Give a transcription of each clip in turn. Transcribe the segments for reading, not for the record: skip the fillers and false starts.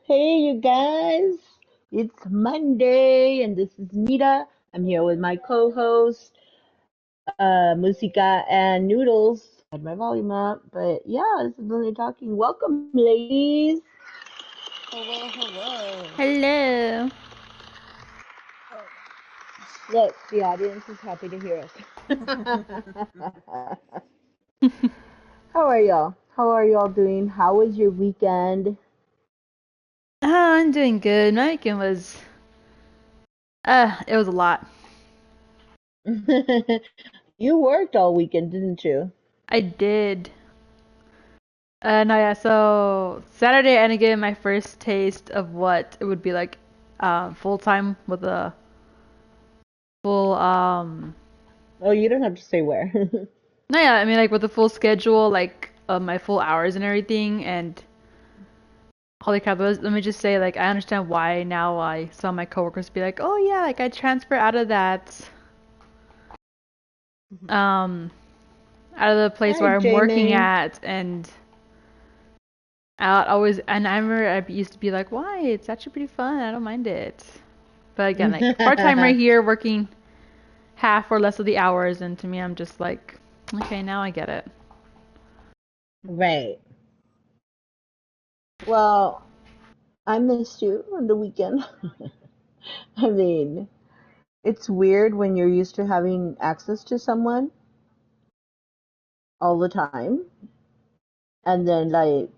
Hey, you guys. It's Monday, and this is Mita. I'm here with my co-host, Musika and Noodles. I had my volume up, but yeah, this is Lily talking. Welcome, ladies. Hello, hello. Hello. Oh. Look, the audience is happy to hear us. How are y'all? How are y'all doing? How was your weekend? I'm doing good. My weekend was, it was a lot. You worked all weekend, didn't you? I did. No, yeah, so Saturday I ended getting my first taste of what it would be like, full time with a full, Oh, you don't have to say where. no, yeah, I mean, like with a full schedule, like, my full hours and everything, and holy crap, let me just say, like, I understand why now I saw my coworkers be like, oh yeah, like I transfer um, out of the place Hi, where I'm working Jamie. at, and I always, and I remember I used to be like, why? It's actually pretty fun. I don't mind it. But again, like part time right here, working half or less of the hours, and to me, I'm just like, okay, now I get it. Right. Well, I missed you on the weekend. I mean, it's weird when you're used to having access to someone all the time, and then like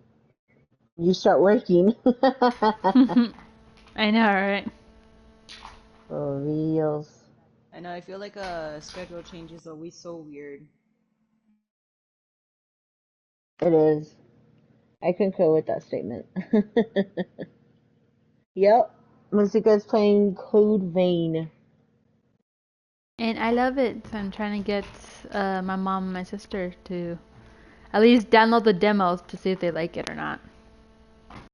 you start working. I know, right? For reals. I know, I feel like schedule change is always so weird. It is. I concur with that statement. Yep. Musica is playing Code Vein. And I love it. So I'm trying to get my mom and my sister to at least download the demos to see if they like it or not.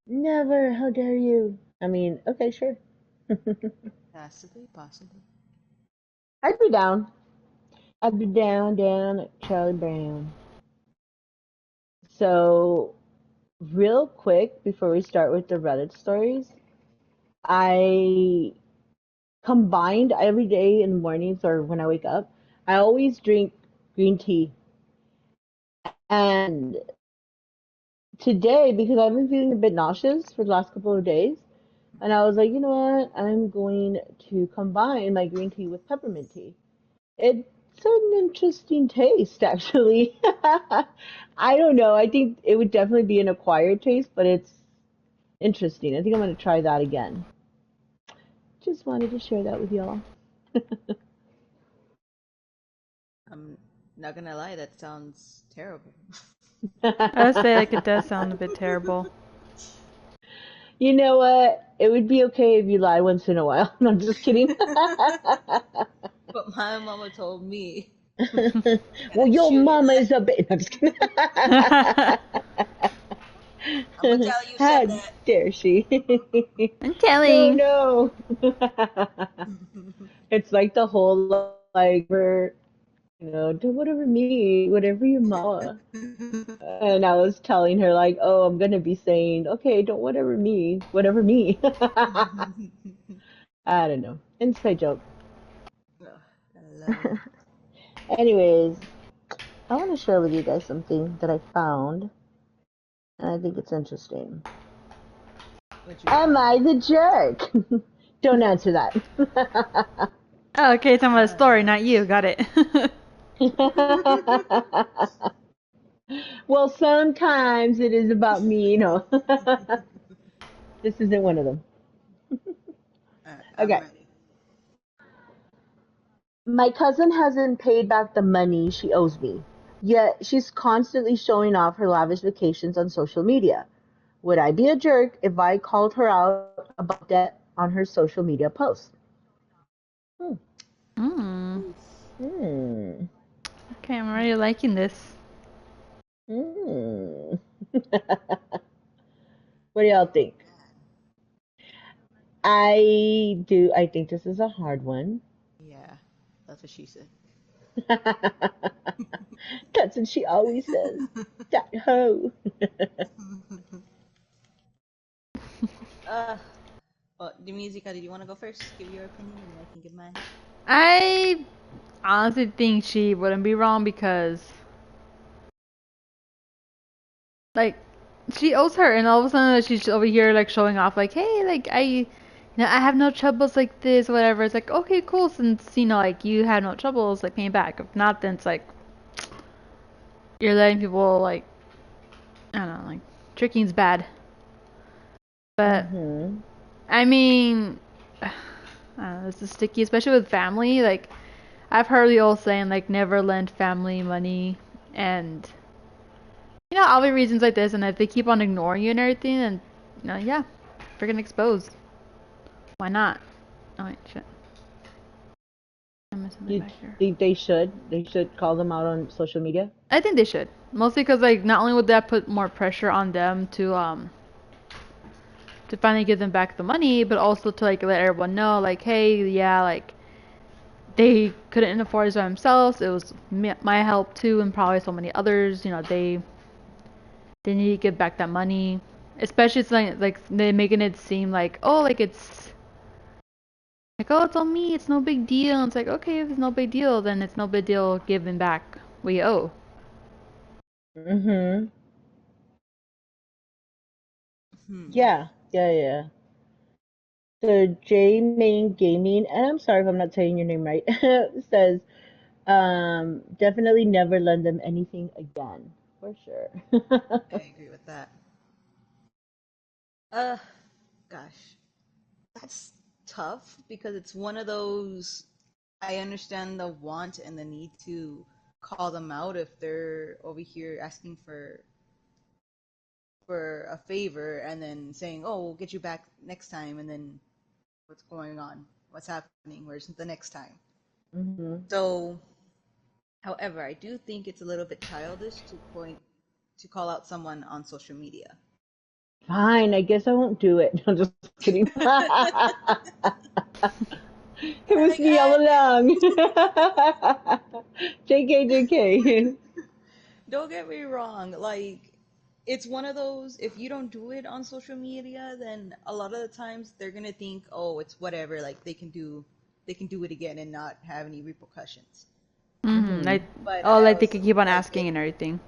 Never. How dare you? I mean, okay, sure. Possibly, possibly. I'd be down. I'd be down, like Charlie Brown. So, real quick, before we start with the Reddit stories, I combined every day in the mornings or when I wake up, I always drink green tea. And today, because I've been feeling a bit nauseous for the last couple of days, and I was like, you know what? I'm going to combine my green tea with peppermint tea. It's an interesting taste, actually. I don't know. I think it would definitely be an acquired taste, but it's interesting. I think I'm going to try that again. Just wanted to share that with y'all. I'm not gonna lie, that sounds terrible. I would say like it does sound a bit terrible. You know what? It would be okay if you lie once in a while. No, I'm just kidding. But my mama told me Well, that your shouldn't mama lie. is a bitch. No, I'm just kidding. I'm gonna tell you said How dare she? I'm No, telling. no. that. It's like the whole like we're do whatever me, whatever your mama. And I was telling her like, oh, I'm gonna be saying, okay, don't whatever me, whatever me. I don't know. Inside joke. Ugh, I love it. Anyways, I want to share with you guys something that I found, and I think it's interesting. What you Am I find? the jerk? Don't answer that. Oh, okay, talking about a story, Uh, not you. Got it. Well, sometimes it is about me, This isn't one of them. Alright, I'm Okay. ready. My cousin hasn't paid back the money she owes me, yet she's constantly showing off her lavish vacations on social media. Would I be a jerk if I called her out about debt on her social media post? Hmm. Hmm. Oof. Hmm. Okay, I'm already liking this. Hmm. What do y'all think? I do. I think this is a hard one. Yeah, that's what she said. That's what she always says. That hoe. Uh, well, Musica, did you want to go first? Give your opinion, and then I can give mine. I honestly think she wouldn't be wrong because, like, she owes her, and all of a sudden like, she's over here like showing off, like, hey, like I have no troubles like this, whatever. It's like, okay, cool, since like you had no troubles, like paying back. If not, then it's like you're letting people like I don't know, like tricking's bad. But Mm-hmm. I mean, I don't know, this is sticky, especially with family. Like I've heard the old saying, like never lend family money, and all the reasons like this, and if they keep on ignoring you and everything, then yeah, freaking expose. Why not? Oh wait, shit, I missed something You back here. think they should? They should call them out on social media? I think they should, mostly because like not only would that put more pressure on them to finally give them back the money, but also to like let everyone know, like, hey, yeah, like they couldn't afford it by themselves. It was my help too, and probably so many others. They need to give back that money. Especially it's like they're making it seem like, oh, like it's on me. It's no big deal. And it's like, okay, if it's no big deal, then it's no big deal giving back what you owe. Mm-hmm. Hmm. Yeah, yeah, yeah. So J Main Gaming, and I'm sorry if I'm not saying your name right, says, definitely never lend them anything again, for sure. I agree with that. Uh, gosh, that's tough because it's one of those. I understand the want and the need to call them out if they're over here asking for a favor and then saying, "Oh, we'll get you back next time," and then what's going on? What's happening? Where's the next time? Hmm. So, however, I do think it's a little bit childish to call out someone on social media. Fine, I guess I won't do it. I'm just kidding. It was like me all along. JK, JK. don't get me wrong, like it's one of those if you don't do it on social media, then a lot of the times they're going to think, "Oh, it's whatever, like they can do it again and not have any repercussions." Like, Hmm. But oh, I like they also could keep on like asking and everything.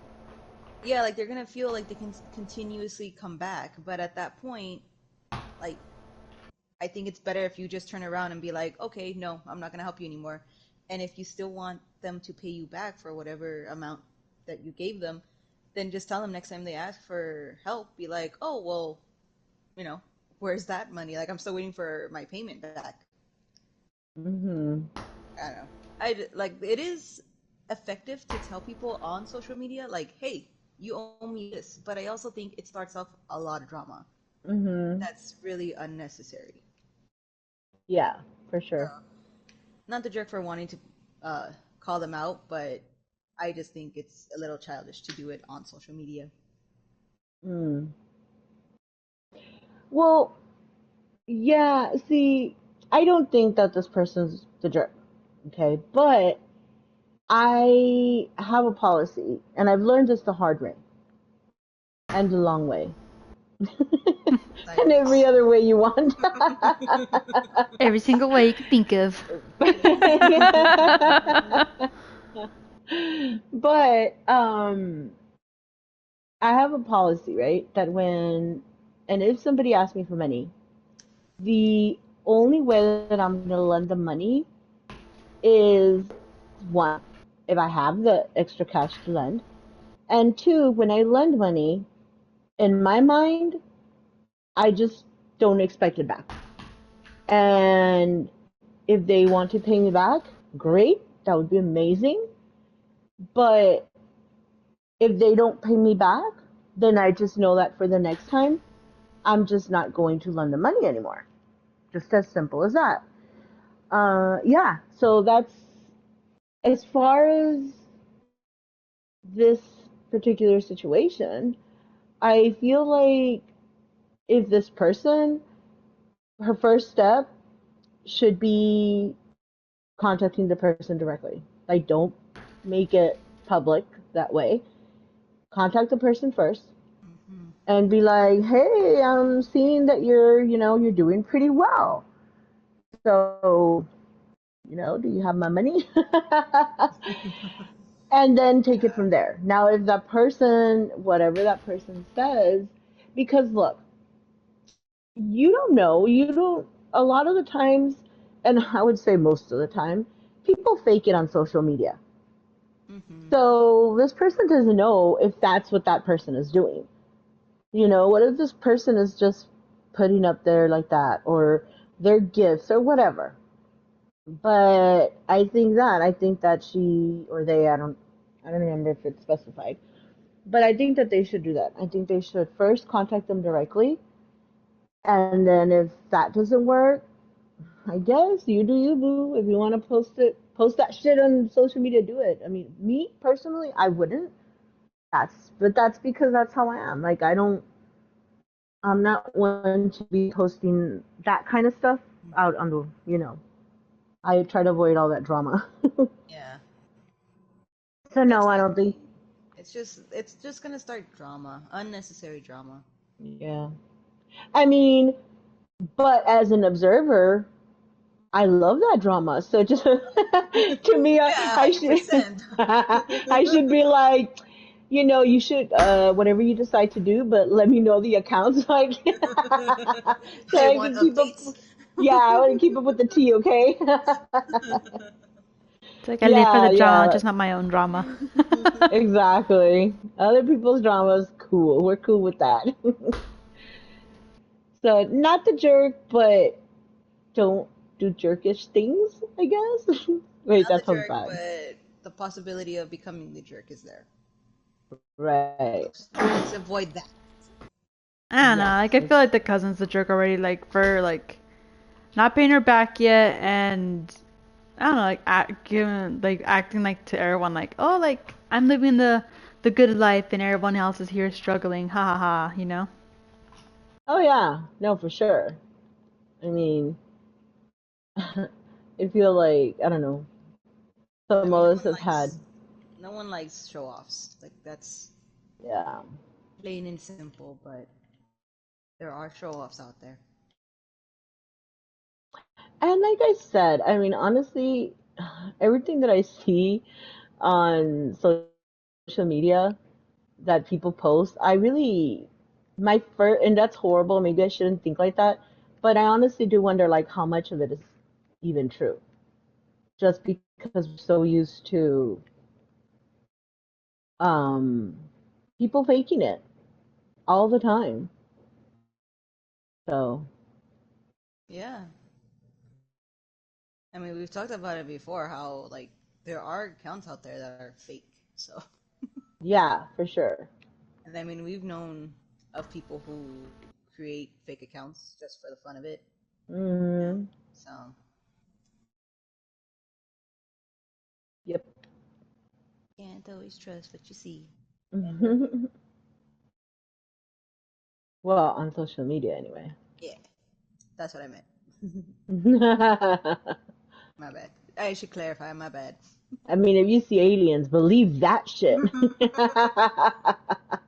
yeah, like they're going to feel like they can continuously come back, but at that point, like I think it's better if you just turn around and be like, "Okay, no, I'm not going to help you anymore." And if you still want them to pay you back for whatever amount that you gave them, then just tell them next time they ask for help, be like, "Oh, well, you know, where's that money? Like, I'm still waiting for my payment back." Hmm. I don't know. Like it is effective to tell people on social media, like, "Hey, you owe me this," but I also think it starts off a lot of drama. Hmm. That's really unnecessary. Yeah, for sure. Not the jerk for wanting to uh, call them out, but I just think it's a little childish to do it on social media. Mm. Well, yeah, see, I don't think that this person's the jerk, okay? But I have a policy, and I've learned this the hard way and the long way, and every Silence. other way you want. Every single way you can think of. But I have a policy, right? That when and if somebody asks me for money, the only way that I'm gonna lend them money is one, if I have the extra cash to lend, and two, when I lend money, in my mind, I just don't expect it back. And if they want to pay me back, great, that would be amazing. But if they don't pay me back, then I just know that for the next time, I'm just not going to lend them money anymore. Just as simple as that. Yeah, so that's as far as this particular situation. I feel like if this person, her first step should be contacting the person directly. Like, don't make it public that way. Contact the person first, Mm-hmm. and be like, "Hey, I'm seeing that you're doing pretty well. So, do you have my money?" And then take it from there. Now, if that person, whatever that person says, because look, you don't know, a lot of the times, and I would say most of the time, people fake it on social media. Hmm. So this person doesn't know if that's what that person is doing. What if this person is just putting up there like that, or their gifts, or whatever? But I think that she or they, I don't remember if it's specified, but I think that they should do that. I think they should first contact them directly, and then if that doesn't work, I guess you do you, boo. If you want to post that shit on social media, do it. I mean, me personally, I wouldn't. But that's because that's how I am. Like, I'm not one to be posting that kind of stuff out on the. I try to avoid all that drama. Yeah, So no, I don't think. definitely. It's just gonna start drama, unnecessary drama. Yeah. I mean, but as an observer, I love that drama. So just to me, Yeah, I should 100%. I should be like, you should whatever you decide to do, but let me know the accounts so I can so I I want can keep up. updates. Yeah, I want to keep up with the tea. Okay. It's like I live for the Yeah, drama, yeah, just not my own drama. exactly. Other people's dramas, cool. We're cool with that. So not the jerk, but don't do jerkish things, I guess. Wait, Not the that sounds jerk, bad. but the possibility of becoming the jerk is there. Right. Let's avoid that. I don't know. Yes. Like I feel like the cousin's the jerk already. Like for like not paying her back yet, and I don't know, acting like to everyone like, oh, like I'm living the good life, and everyone else is here struggling. Ha ha ha. You know. Oh yeah. No, for sure. I mean, I feel like I don't know. I Some mean, of us have had. no one likes show offs. Like that's Yeah. plain and simple. But there are show offs out there. And like I said, I mean, honestly, everything that I see on social media that people post, I really my first, and that's horrible. Maybe I shouldn't think like that, but I honestly do wonder like how much of it is even true, just because we're so used to um people faking it all the time. So Yeah. I mean, we've talked about it before. How like there are accounts out there that are fake. So, yeah, for sure. and I mean, we've known of people who create fake accounts just for the fun of it. Yeah. Hmm. So Yep. can't always trust what you see. Well, on social media anyway. Yeah, that's what I meant. I My bad. I should clarify. My bad. mean, if you see aliens, believe that shit.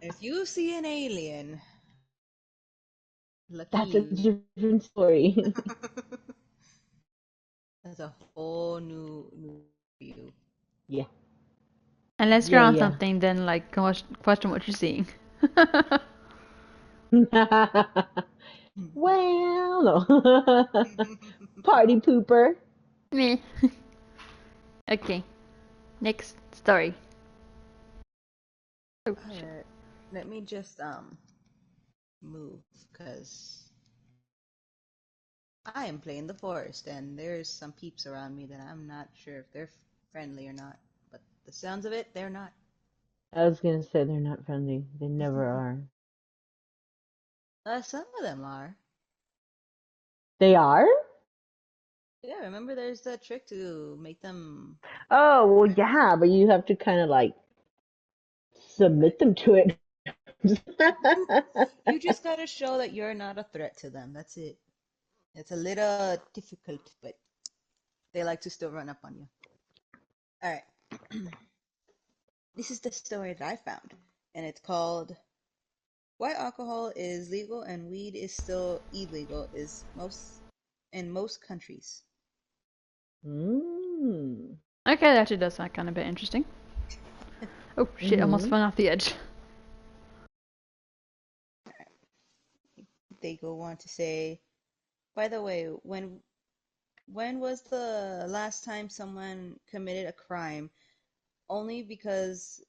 If you see an alien, lucky That's a you. different story. That's a whole new view. Yeah. Unless you're Yeah, on yeah. something, then like question what you're seeing. Well, no. Party pooper. Meh. Okay. Next story. Oh All shit. right. Let me just move because I am playing the forest and there's some peeps around me that I'm not sure if they're friendly or not. But the sounds of it, they're not. I was gonna say they're not friendly. They never are. Some of them are. They are? Yeah, remember there's that trick to make them Oh, well, friendly. yeah, but you have to kind of like Right. submit them to it. You just gotta show that you're not a threat to them. That's it. It's a little difficult, but they like to still run up on you. All right. This is the story that I found, and it's called Why alcohol is legal and weed is still illegal is most in most countries. Mm. Okay, that actually does sound kind of a bit interesting. Oh shit! Almost Mhm. fell off the edge. They go on to say, by the way, when was the last time someone committed a crime only because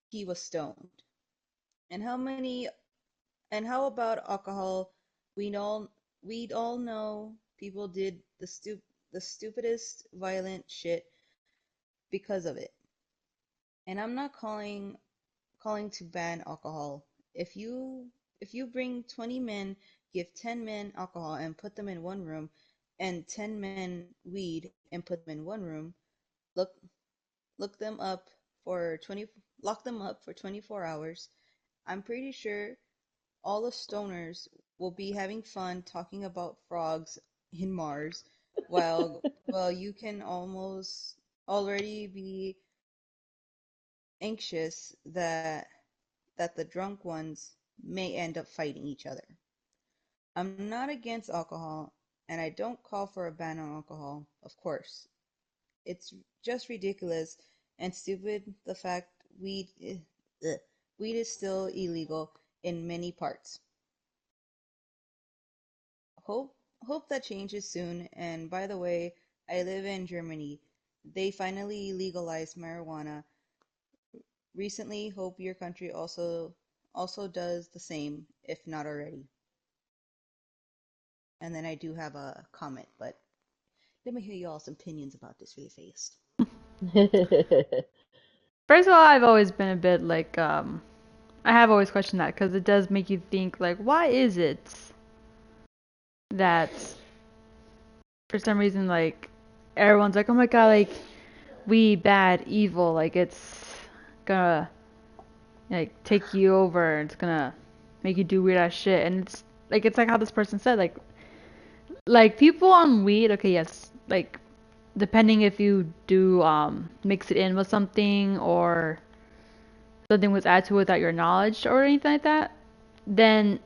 he was stoned? And how about alcohol? We know we all know people did the stupidest violent shit because of it. And I'm not calling to ban alcohol. If you bring 20 men, give 10 men alcohol and put them in one room, and 10 men weed and put them in one room, look look them up for 20 lock them up for 24 hours. I'm pretty sure all the stoners will be having fun talking about frogs in Mars while you can almost already be anxious that the drunk ones may end up fighting each other. I'm not against alcohol, and I don't call for a ban on alcohol, of course. It's just ridiculous and stupid the fact weed is still illegal in many parts. Hope hope that changes soon. And by the way, I live in Germany. They finally legalized marijuana recently. Hope your country also does the same, if not already. And then I do have a comment, but let me hear y'all's opinions about this really fast. First of all, I've always been a bit like I have always questioned that because it does make you think like, why is it that for some reason like everyone's like, oh my god, like we bad, evil, like it's gonna like take you over, it's gonna make you do weird ass shit, and it's like how this person said, like people on weed, okay, yes, like depending if you do mix it in with something or something was added to it without your knowledge or anything like that, then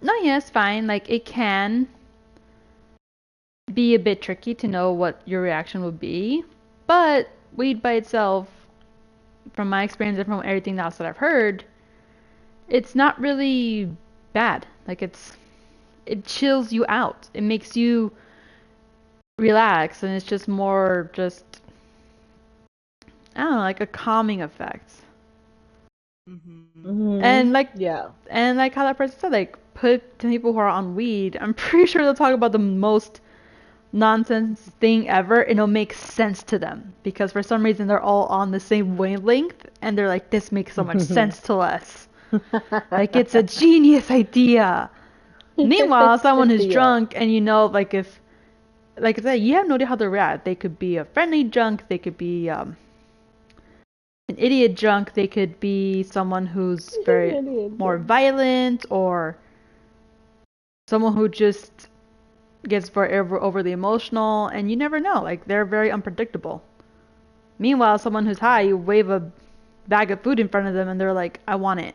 no, yeah, it's fine. Like it can be a bit tricky to know what your reaction would be, but weed by itself, from my experience and from everything else that I've heard, it's not really bad. Like it chills you out. It makes you relax, and it's just more just I don't know, like a calming effect. Mm-hmm. And Mhm. like Yeah. and like how that person said, like put 10 people who are on weed. I'm pretty sure they'll talk about the most nonsense thing ever, and it'll make sense to them because for some reason they're all on the same wavelength, and they're like, this makes so much sense to us. Like it's a genius idea. Meanwhile, someone who's Yeah. drunk, and like if like I said, you have no idea how they react. They could be a friendly drunk. They could be an idiot drunk. They could be someone who's very Idiot more joke. violent, or someone who just gets very overly emotional, and you never know. Like they're very unpredictable. Meanwhile, someone who's high, you wave a bag of food in front of them, and they're like, "I want it."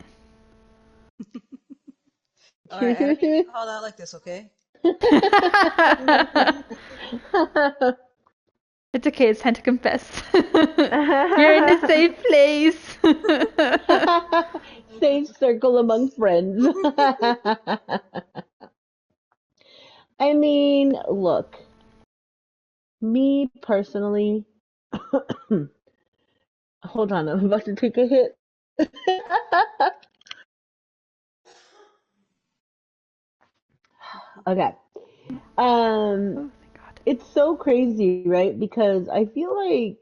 All right, I don't need to be called out like this, okay? It's okay. It's time to confess. You're in a safe place. Safe circle among friends. I mean, look, me personally, hold on, I'm about to take a hit. Okay. Um, Oh, thank God. it's so crazy, right? Because I feel like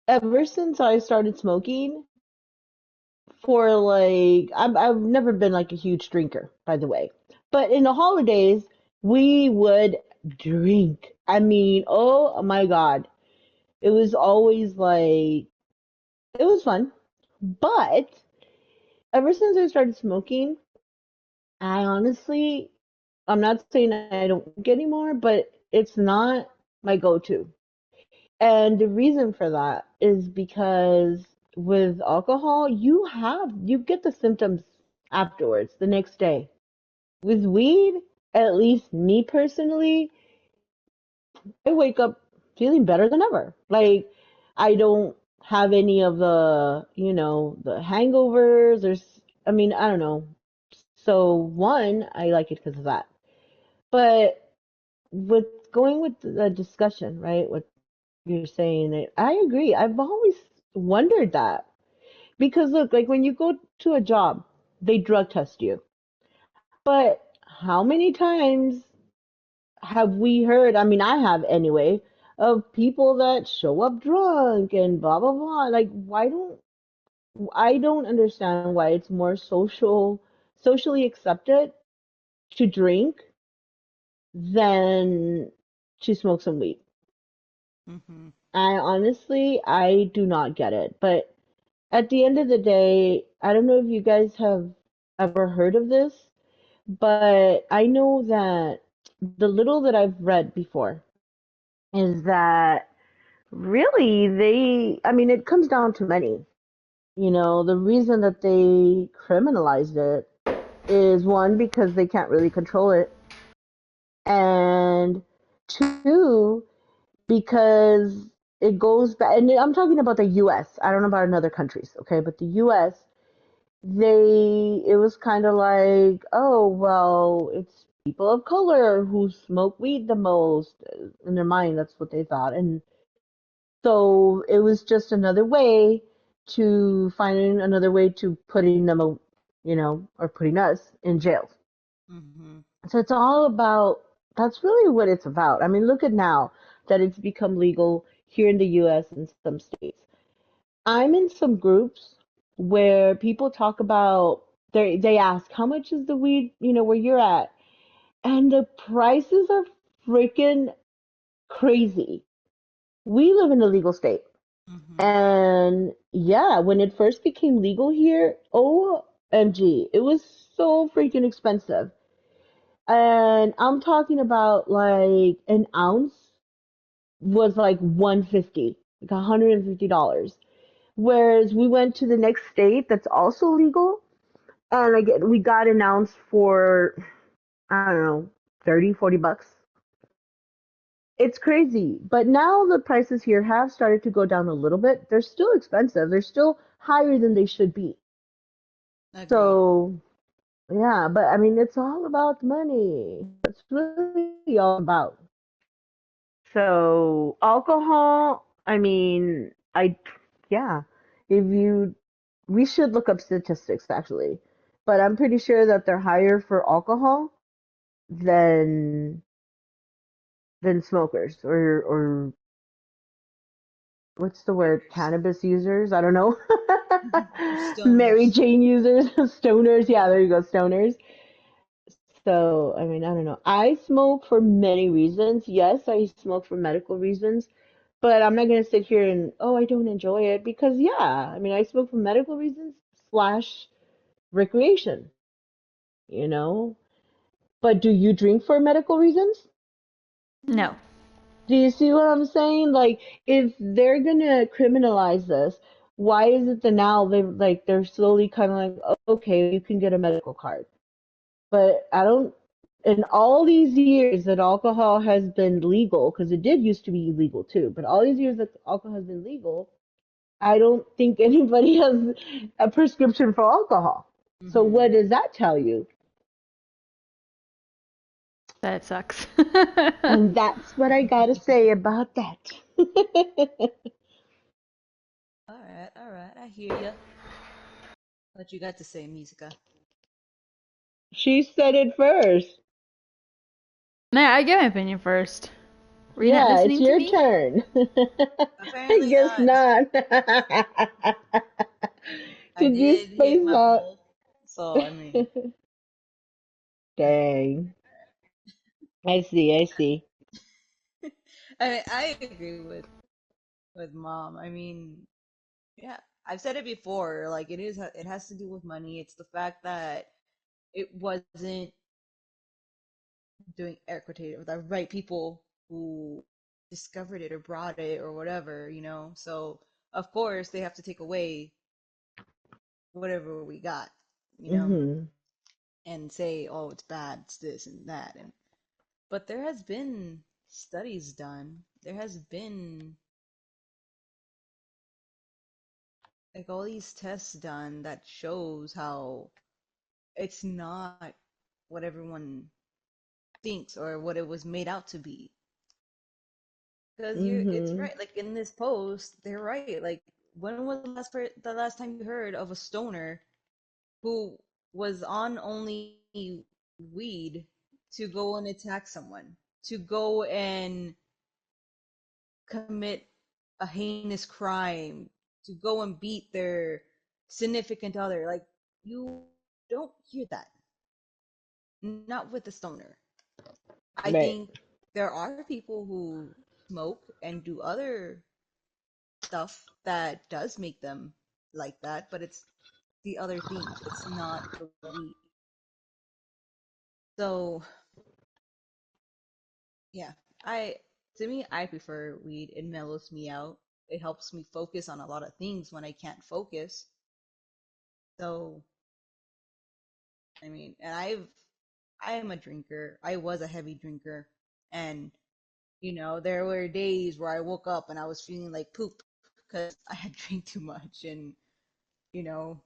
ever since I started smoking, for like I've never been like a huge drinker, by the way. But in the holidays, we would drink. I mean, oh my God. It was always like it was fun. But ever since I started smoking, I honestly I'm not saying I don't drink anymore, but it's not my go-to. And the reason for that is because with alcohol, you get the symptoms afterwards, the next day. With weed, at least me personally, I wake up feeling better than ever. Like I don't have any of the hangovers. I mean, I don't know. So one, I like it because of that. But with going with the discussion, right? What you're saying, I agree. I've always wondered that because look, like when you go to a job, they drug test you. But how many times have we heard, I mean, I have anyway, of people that show up drunk and blah blah blah. Like, I don't understand why it's more socially accepted to drink than to smoke some weed. Hmm. I do not get it. But at the end of the day, I don't know if you guys have ever heard of this, but I know that the little that I've read before is that really, I mean, it comes down to money. The reason that they criminalized it is one, because they can't really control it, and two, because it goes back, and I'm talking about the US. I don't know about in other countries, okay? But the US, it was kind of like, oh, well, it's people of color who smoke weed the most. In their mind, that's what they thought. And so it was just another way to finding another way to putting them, or putting us in jail. Hmm. So it's all about, that's really what it's about. I mean, look at now that it's become legal here in the US and some states. I'm in some groups where people talk about, they ask, how much is the weed, where you're at? And the prices are freaking crazy. We live in a legal state. Hmm. And yeah, when it first became legal here, OMG, it was so freaking expensive. And I'm talking about like an ounce was like 150, like $150. Whereas we went to the next state that's also legal, and again, we got an ounce for, I don't know, 30, $40. It's crazy. But now the prices here have started to go down a little bit. They're still expensive. They're still higher than they should be. Agreed. So, yeah, but I mean, it's all about money. It's really all about. So, alcohol, I mean, yeah, if you, we should look up statistics actually, but I'm pretty sure that they're higher for alcohol than smokers or what's the word? Stoners. Cannabis users? I don't know. Mary Stoners. Jane users, stoners. Yeah, there you go, stoners. So, I mean, I don't know. I smoke for many reasons. Yes, I smoke for medical reasons, but I'm not going to sit here and, oh, I don't enjoy it because, yeah, I mean, I smoke for medical reasons slash recreation, you know? But do you drink for medical reasons? No. No. Do you see what I'm saying? Like, if they're gonna criminalize this, why is it that now they're slowly kind of like, okay, you can get a medical card. But I don't, in all these years that alcohol has been legal, because it did used to be illegal too, but all these years that alcohol has been legal, I don't think anybody has a prescription for alcohol. So Hmm. what does that tell you? That sucks. And that's what I gotta say about that. All right. I hear you. What you got to say, Musica? She said it first. No, I give my opinion first. Were you not Yeah, it's listening to your me? turn. I Apparently guess not. not. I Did you did hit space my out? bowl, so I mean, Dang. I see, I see. I agree with mom. I mean, yeah, I've said it before. Like it has to do with money. It's the fact that it wasn't doing air quotation with the right people who discovered it or brought it or whatever. So of course they have to take away whatever we got, you know, Mhm. and say, oh, it's bad, it's this and that. And but there has been studies done. There has been like all these tests done that shows how it's not what everyone thinks or what it was made out to be. Because it's Mhm. right. Like in this post, they're right. Like when was the last time you heard of a stoner who was on only weed to go and attack someone, to go and commit a heinous crime, to go and beat their significant other? Like you don't hear that. Not with the stoner. I Right. think there are people who smoke and do other stuff that does make them like that, but it's the other things. It's not the weed. So yeah, I to me I prefer weed. It mellows me out. It helps me focus on a lot of things when I can't focus. So I mean, and I am a drinker. I was a heavy drinker, and there were days where I woke up and I was feeling like poop because I had drank too much, and you know,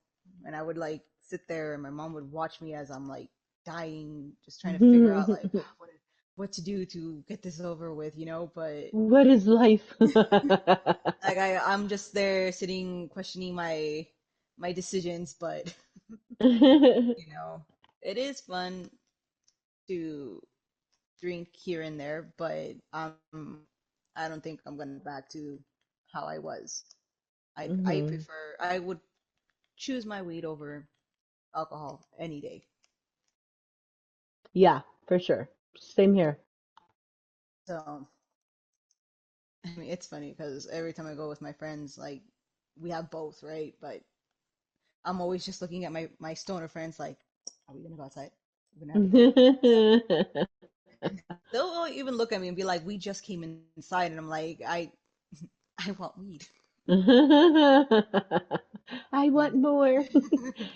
and I would like sit there and my mom would watch me as I'm like dying, just trying to figure out like what to do to get this over with, but What is life? like I'm just there sitting questioning my decisions, but you know, it is fun to drink here and there, but I don't think I'm gonna back to how I was. I Mhm. prefer I would choose my weed over alcohol any day. Yeah, for sure. Same here. So I mean, it's funny because every time I go with my friends, like we have both, right? But I'm always just looking at my stoner friends, like, are we gonna go outside? We're gonna have a drink. They'll even look at me and be like, "We just came inside," and I'm like, I want weed. I want more.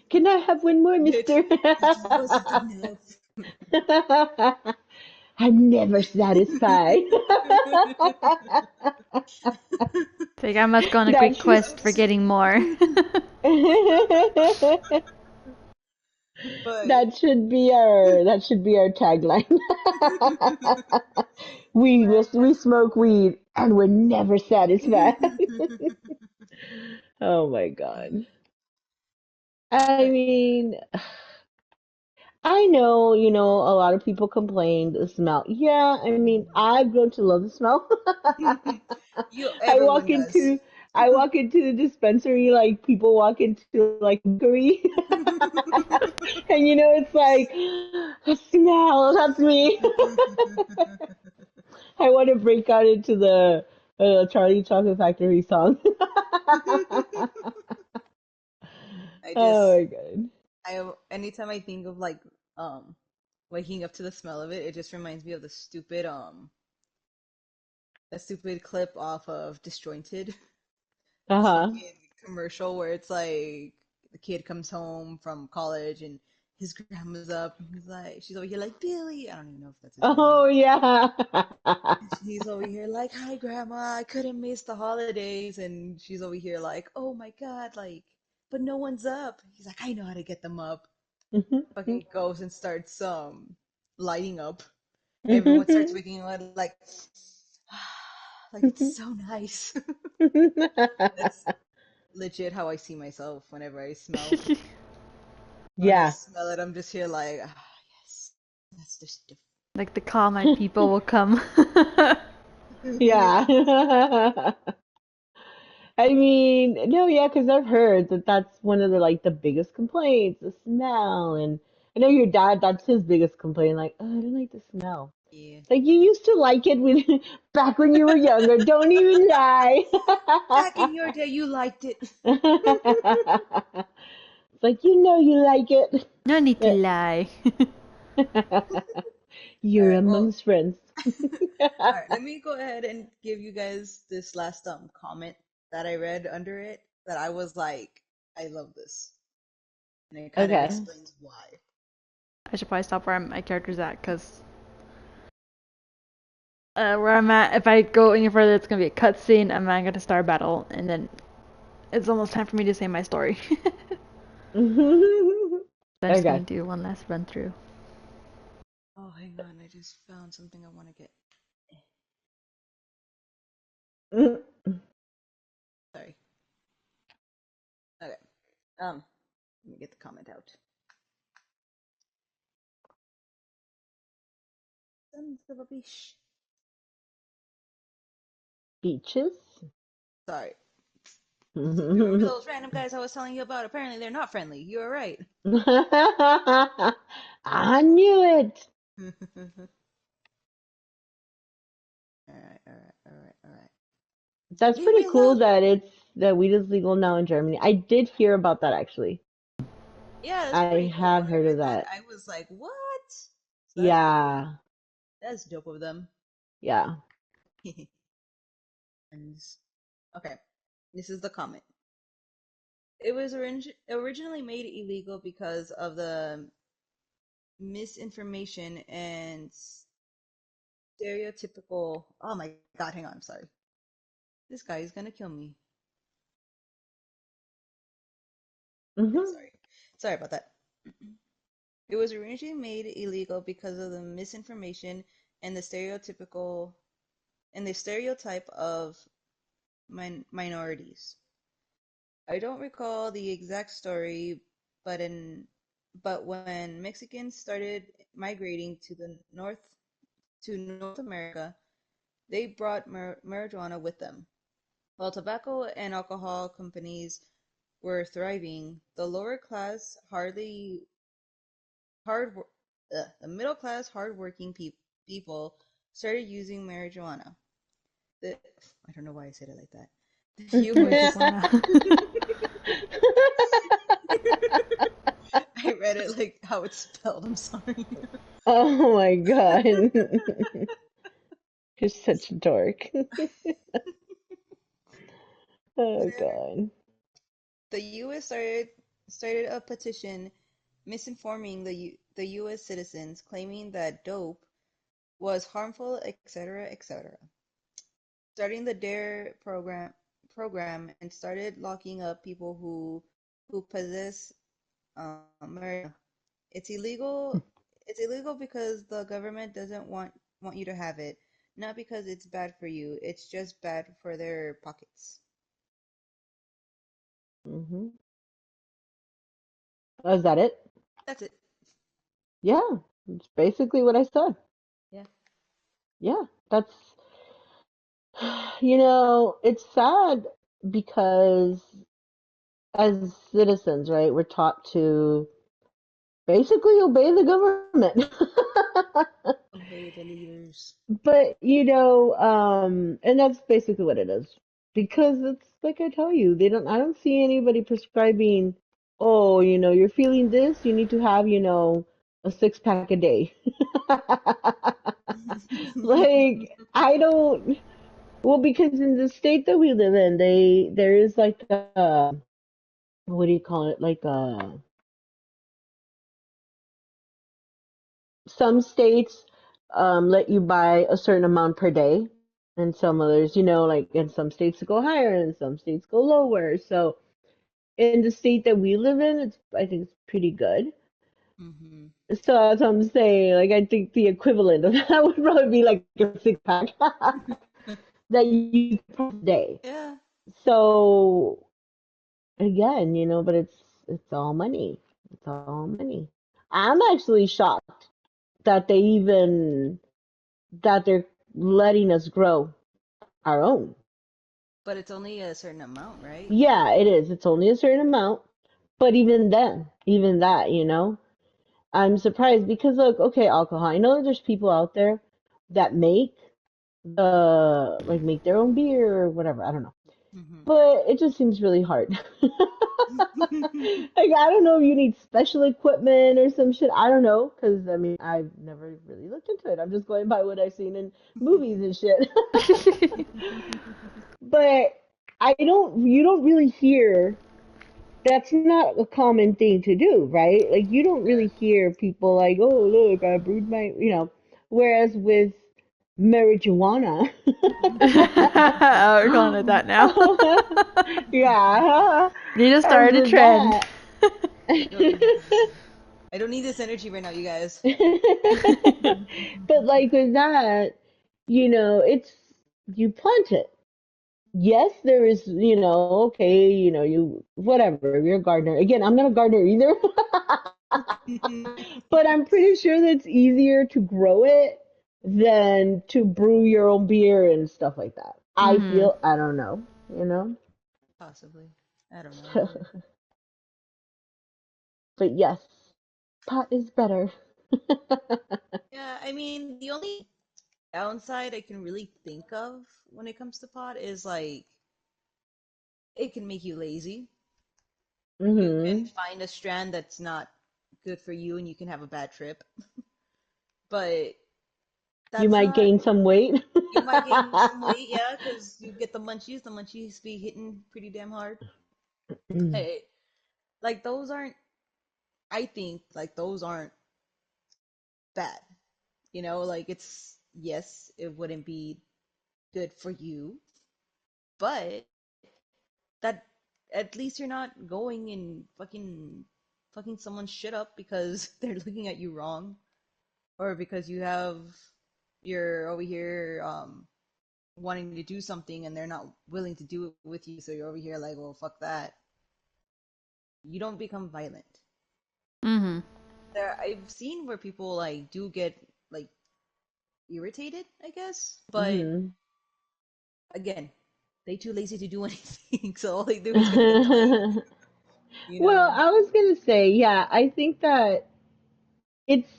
Can I have one more, It mister? it wasn't enough. I'm never satisfied. It's like I must go on a That great should quest for getting more. But that should be our tagline. We smoke weed and we're never satisfied. Oh my God. I but mean, I know, a lot of people complain the smell. Yeah, I mean, I've grown to love the smell. I walk everyone does. into I walk into the dispensary like people walk into like a bakery. And it's like the smell, that's me. I want to break out into the Charlie Chocolate Factory song. I Oh just my God. anytime I think of like um waking up to the smell of it, it just reminds me of the stupid clip off of Disjointed, the Uh-huh. fucking commercial where it's like the kid comes home from college and his grandma's up and she's over here like Billy. I don't even know if that's his grandma. Oh yeah. He's over here like, "Hi, grandma. I couldn't miss the holidays," and she's over here like, "Oh my god, like, but no one's up." He's like, "I know how to get them up." Fucking goes and starts lighting up. Everyone starts waking up like, like it's so nice. That's legit how I see myself whenever I smell. When I Yeah. smell it, I'm just here like, yes, that's just Like the calm eyed people will come. different. Yeah. I mean, no, yeah, because I've heard that that's one of the like the biggest complaints, the smell. And I know your dad, that's his biggest complaint, like, oh, I don't like the smell. Yeah. Like you used to like it when back when you were younger. Don't even lie. Back in your day, you liked it. It's like you like it. No need to lie. All You're right. Well, amongst friends. all right. Let me go ahead and give you guys this last comment. that I read under it that I was like, I love this, and it kind of Okay. explains why. I should probably stop where my character's at, because where I'm at, if I go any further, it's gonna be a cutscene. I'm not gonna start a battle, and then it's almost time for me to say my story. So I'm just gonna Okay. do one last run through. Oh, hang on, I just found something I want to get. Sorry. Okay. Let me get the comment out. Sons of a bitch. Beaches. Sorry. Remember those random guys I was telling you about? Apparently they're not friendly. You were right. I knew it. Alright, alright. That's Leave pretty me cool alone. that weed is legal now in Germany. I did hear about that actually. Yeah, that's I pretty cool. have When I heard read of that, that. I was like, what? So that's pretty cool. Yeah. That's dope of them. Yeah. And okay, this is the comment. It was originally made illegal because of the misinformation and stereotypical. Oh my god, hang on, I'm sorry. This guy is gonna kill me. Okay, Mhm. sorry. Sorry about that. It was originally made illegal because of the misinformation and the stereotype of minorities. I don't recall the exact story, but in but when Mexicans started migrating to North America, they brought marijuana with them. While tobacco and alcohol companies were thriving, the lower class hard the middle class hardworking people started using marijuana. The I don't know why I said it like that. The U.S. Marijuana. I read it like how it's spelled. I'm sorry. Oh my god. You're such a dork. Oh Whatever. god. The U.S. started a petition misinforming the U.S. citizens, claiming that dope was harmful, etc., etc. Starting the DARE program and started locking up people who possess marijuana. It's illegal. It's illegal because the government doesn't want you to have it, not because it's bad for you. It's just bad for their pockets. Mhm. Oh, is that it? That's it. Yeah. It's basically what I said. Yeah. Yeah. That's it's sad because as citizens, right, we're taught to basically obey the government. Obey the leaders. But, and that's basically what it is. Because it's like I tell you, I don't see anybody prescribing, oh, you're feeling this, you need to have, a six pack a day. Like, I don't, well, because in the state that we live in, there is like what do you call it? Like, some states let you buy a certain amount per day, and some others, like in some states go higher and some states go lower. So in the state that we live in, I think it's pretty good. Hmm. So that's what I'm saying. Like I think the equivalent of that would probably be like a six pack that you could per day. Yeah, So again, but it's all money. It's all money. I'm actually shocked that they're letting us grow our own. but it's only a certain amount, right? Yeah, it is. It's only a certain amount, but even then, even that, I'm surprised because look, okay, alcohol. I know that there's people out there that make their own beer or whatever. I don't know. Hmm. But it just seems really hard. Like I don't know if you need special equipment or some shit. I don't know because I mean I've never really looked into it. I'm just going by what I've seen in movies and shit. But you don't really hear, that's not a common thing to do, right? Like you don't really hear people like, oh, look, I brewed my, whereas with marijuana, We're calling it that now. yeah, Need to as start a with trend. that. I don't. I don't need this energy right now, you guys. But like with that, it's you plant it. Yes, there is, okay, you whatever, you're a gardener. Again, I'm not a gardener either. But I'm pretty sure that it's easier to grow it than to brew your own beer and stuff like that. I Mhm. feel, I don't know, you know. Possibly. I don't know either. But yes, pot is better. Yeah, I mean, the only downside I can really think of when it comes to pot is like it can make you lazy. You can Hmm. find a strand that's not good for you and you can have a bad trip. But You that's might not, gain some weight. you might gain some weight, yeah, because you get the munchies. The munchies be hitting pretty damn hard. But like those aren't, I think like those aren't bad. Like it's, yes, it wouldn't be good for you, but that at least you're not going and fucking someone's shit up because they're looking at you wrong or because you're over here wanting to do something and they're not willing to do it with you, so you're over here like, well, fuck that. You don't become violent. Mhm. There, I've seen where people like do get like irritated, I guess, but Hmm. again, they too lazy to do anything, so all they do is get annoying, you Well, know. I was gonna say, yeah, I think that it's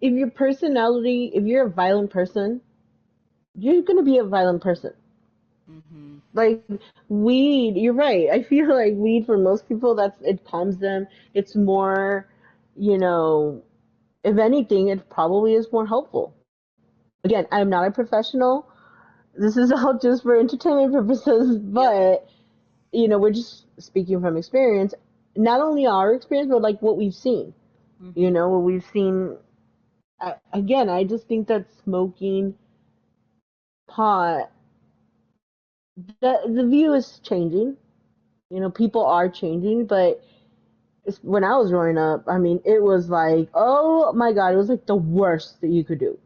if your personality, if you're a violent person, you're gonna be a violent person. Hmm. Like weed, you're right. I feel like weed for most people, it calms them. It's more, you know, if anything, it probably is more helpful. Again, I'm not a professional. This is all just for entertainment purposes, Yep. but we're just speaking from experience. Not only our experience, but like what we've seen. Hmm. What we've seen. Again, I just think that smoking pot, the view is changing. People are changing, but when I was growing up, I mean, it was like, oh my God, it was like the worst that you could do.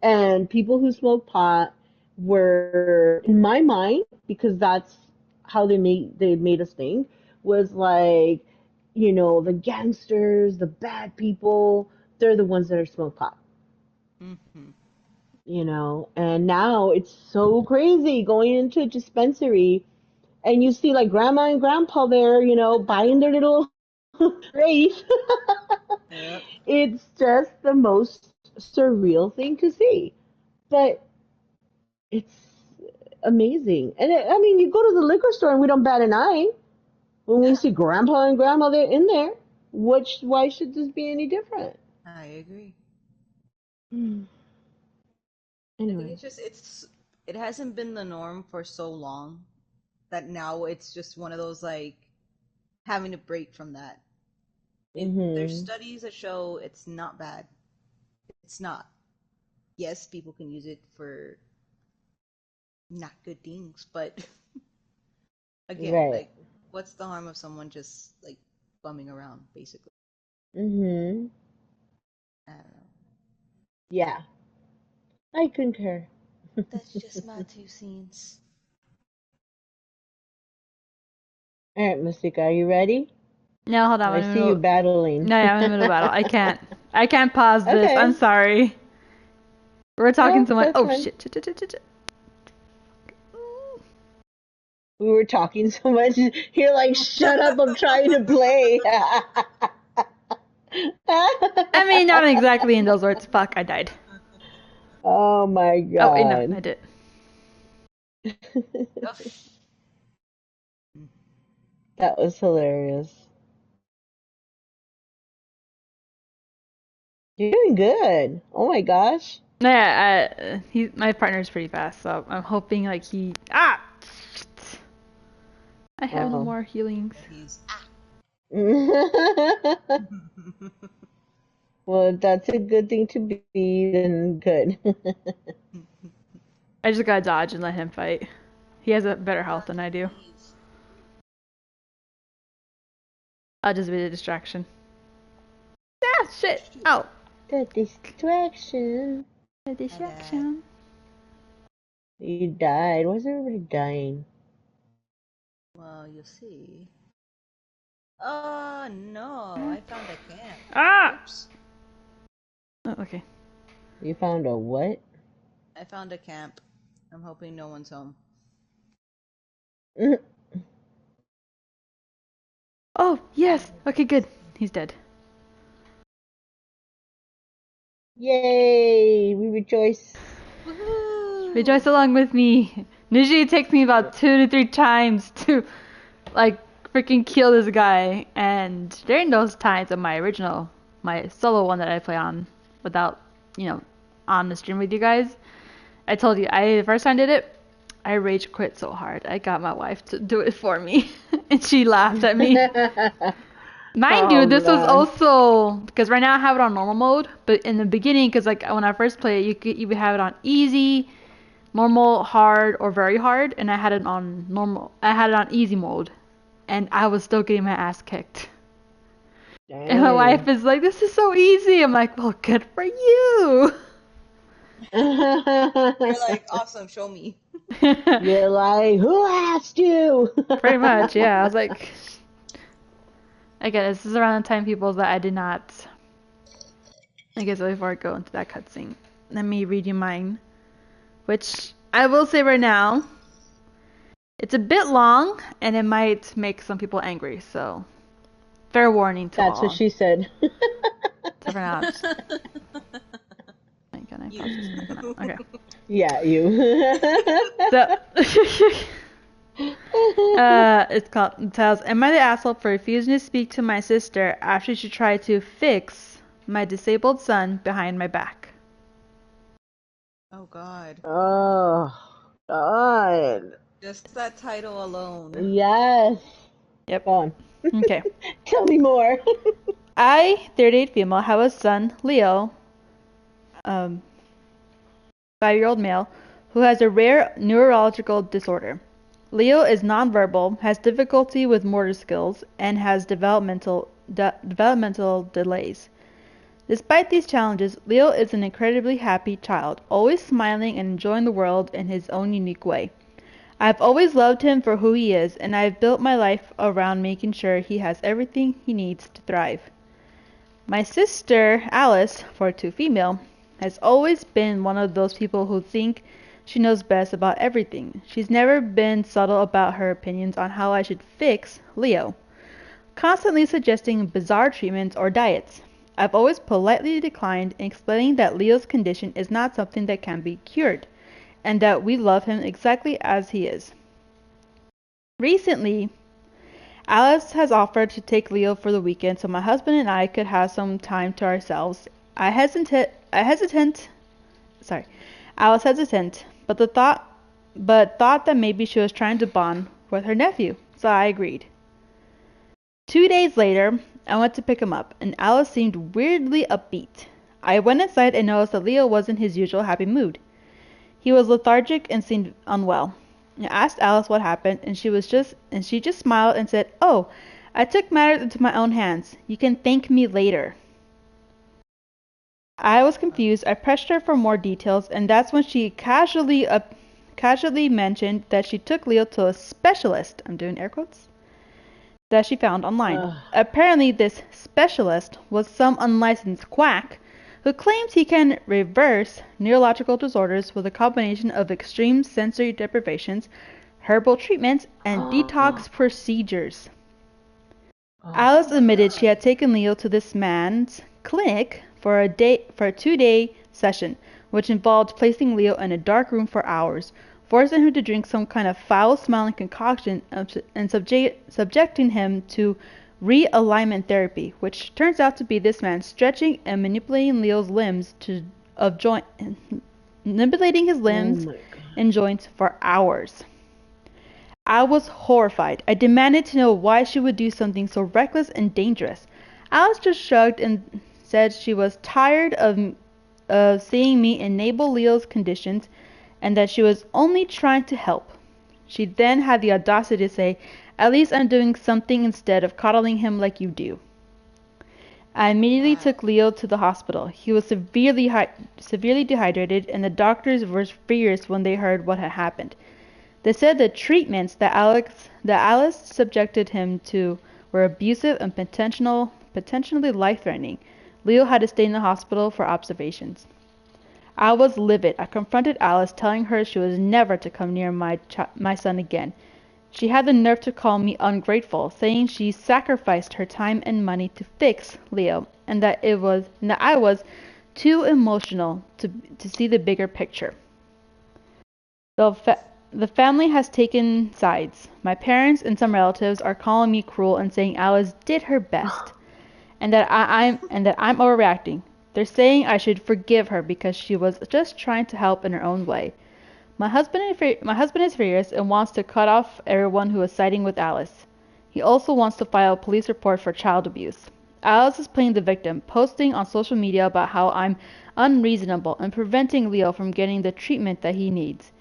And people who smoke pot were, in my mind, because that's how they made us think, was like, the gangsters, the bad people, they're the ones that are smoke pot. Hmm. And now it's so crazy going into a dispensary and you see like grandma and grandpa there, buying their little race. Yep. It's just the most surreal thing to see. But it's amazing. And I mean, you go to the liquor store and we don't bat an eye when we Yeah, see grandpa and grandma there in there. Why should this be any different? I agree. Hmm. I think Anyways. it hasn't been the norm for so long that now it's just one of those like having a break from that. There's Mhm. studies that show it's not bad. It's not. Yes, people can use it for not good things, but again, Right. like, what's the harm of someone just like bumming around, basically? Mhm. I don't know. Yeah, I concur. That's just my two cents. All right, Masika, are you ready? No, hold on. I I'm in the see you middle. battling. No, yeah, I'm in the middle of battle. I can't. I can't pause this. I'm Okay. sorry. We're talking No, so much. that's Oh fine. shit. Shit, shit, shit, shit, shit. We were talking so much. You're like, shut up, I'm trying to play. I mean, not exactly in those words. Fuck, I died. Oh my Oh wait, no, I God. did. Ugh. That was hilarious. You're doing good. Oh my gosh. No, yeah, my partner's pretty fast, so I'm hoping like he. Ah. Shit. I have no Oh. more healings. He's Well, if that's a good thing to be, then good. I just gotta dodge and let him fight. He has a better health than I do. Please. I'll just be the distraction. Ah, shit! Shoot. Ow! The distraction. The My bad. distraction. You died. Why is everybody dying? Well, you see. Oh no, I found a camp. Ah! Oops. Oh, okay. You found a what? I found a camp. I'm hoping no one's home. Oh, yes! Okay, good. He's dead. Yay! We rejoice. Woohoo! Rejoice along with me. Usually it takes me about 2 to 3 times to, like, freaking kill this guy. And during those times of my solo one that I play on without, on the stream with you guys, I told you, the first time I did it, I rage quit so hard. I got my wife to do it for me. And she laughed at me. Mind you, Oh this was man. also, because right now I have it on normal mode, but in the beginning, because like when I first played it, you could either have it on easy, normal, hard, or very hard, and I had it on normal. I had it on easy mode, and I was still getting my ass kicked. And my wife Dang. is like, "This is so easy." I'm like, "Well, good for you." You're like, awesome, show me. You're like, who asked you? Pretty much, yeah. I was like, again, this is around the time people that I did not. I guess before I go into that cutscene, let me read you mine. Which I will say right now, it's a bit long and it might make some people angry. So, fair warning to That's what all. she said. So for now, can I pause this? I cannot. Okay. Yeah, you. So, it tells, am I the asshole for refusing to speak to my sister after she tried to fix my disabled son behind my back? Oh god. Oh, God. Just that title alone. Yes. Yep. Go on. Okay. Tell me more. I, 38 female, have a son, Leo, 5-year-old male, who has a rare neurological disorder. Leo is nonverbal, has difficulty with motor skills, and has developmental delays. Despite these challenges, Leo is an incredibly happy child, always smiling and enjoying the world in his own unique way. I've always loved him for who he is, and I've built my life around making sure he has everything he needs to thrive. My sister, Alice, 42 female, has always been one of those people who think she knows best about everything. She's never been subtle about her opinions on how I should fix Leo, constantly suggesting bizarre treatments or diets. I've always politely declined, explaining that Leo's condition is not something that can be cured, and that we love him exactly as he is. Recently, Alice has offered to take Leo for the weekend so my husband and I could have some time to ourselves. Sorry. I was hesitant, but thought that maybe she was trying to bond with her nephew, so I agreed. 2 days later, I went to pick him up, and Alice seemed weirdly upbeat. I went inside and noticed that Leo wasn't his usual happy mood. He was lethargic and seemed unwell. I asked Alice what happened, and she just smiled and said, "Oh, I took matters into my own hands. You can thank me later." I was confused. I pressed her for more details, and that's when she casually mentioned that she took Leo to a specialist. I'm doing air quotes. That she found online. Ugh. Apparently, this specialist was some unlicensed quack who claims he can reverse neurological disorders with a combination of extreme sensory deprivations, herbal treatments, and detox procedures. Oh, Alice admitted she had taken Leo to this man's clinic for a 2-day session, which involved placing Leo in a dark room for hours, forcing him to drink some kind of foul-smelling concoction, and subjecting him to realignment therapy, which turns out to be this man stretching and manipulating Leo's limbs manipulating his oh limbs my God. and joints for hours. I was horrified. I demanded to know why she would do something so reckless and dangerous. Alice just shrugged and said she was tired of seeing me enable Leo's conditions and that she was only trying to help. She then had the audacity to say, "At least I'm doing something instead of coddling him like you do." I immediately Wow. took Leo to the hospital. He was severely dehydrated, and the doctors were furious when they heard what had happened. They said the treatments that Alice subjected him to were abusive and potentially life-threatening. Leo had to stay in the hospital for observations. I was livid. I confronted Alice, telling her she was never to come near my son again. She had the nerve to call me ungrateful, saying she sacrificed her time and money to fix Leo, and that I was too emotional to see the bigger picture. The fa- the family has taken sides. My parents and some relatives are calling me cruel and saying Alice did her best, and that I'm overreacting. They're saying I should forgive her because she was just trying to help in her own way. My husband is furious and wants to cut off everyone who is siding with Alice. He also wants to file a police report for child abuse. Alice is playing the victim, posting on social media about how I'm unreasonable and preventing Leo from getting the treatment that he needs.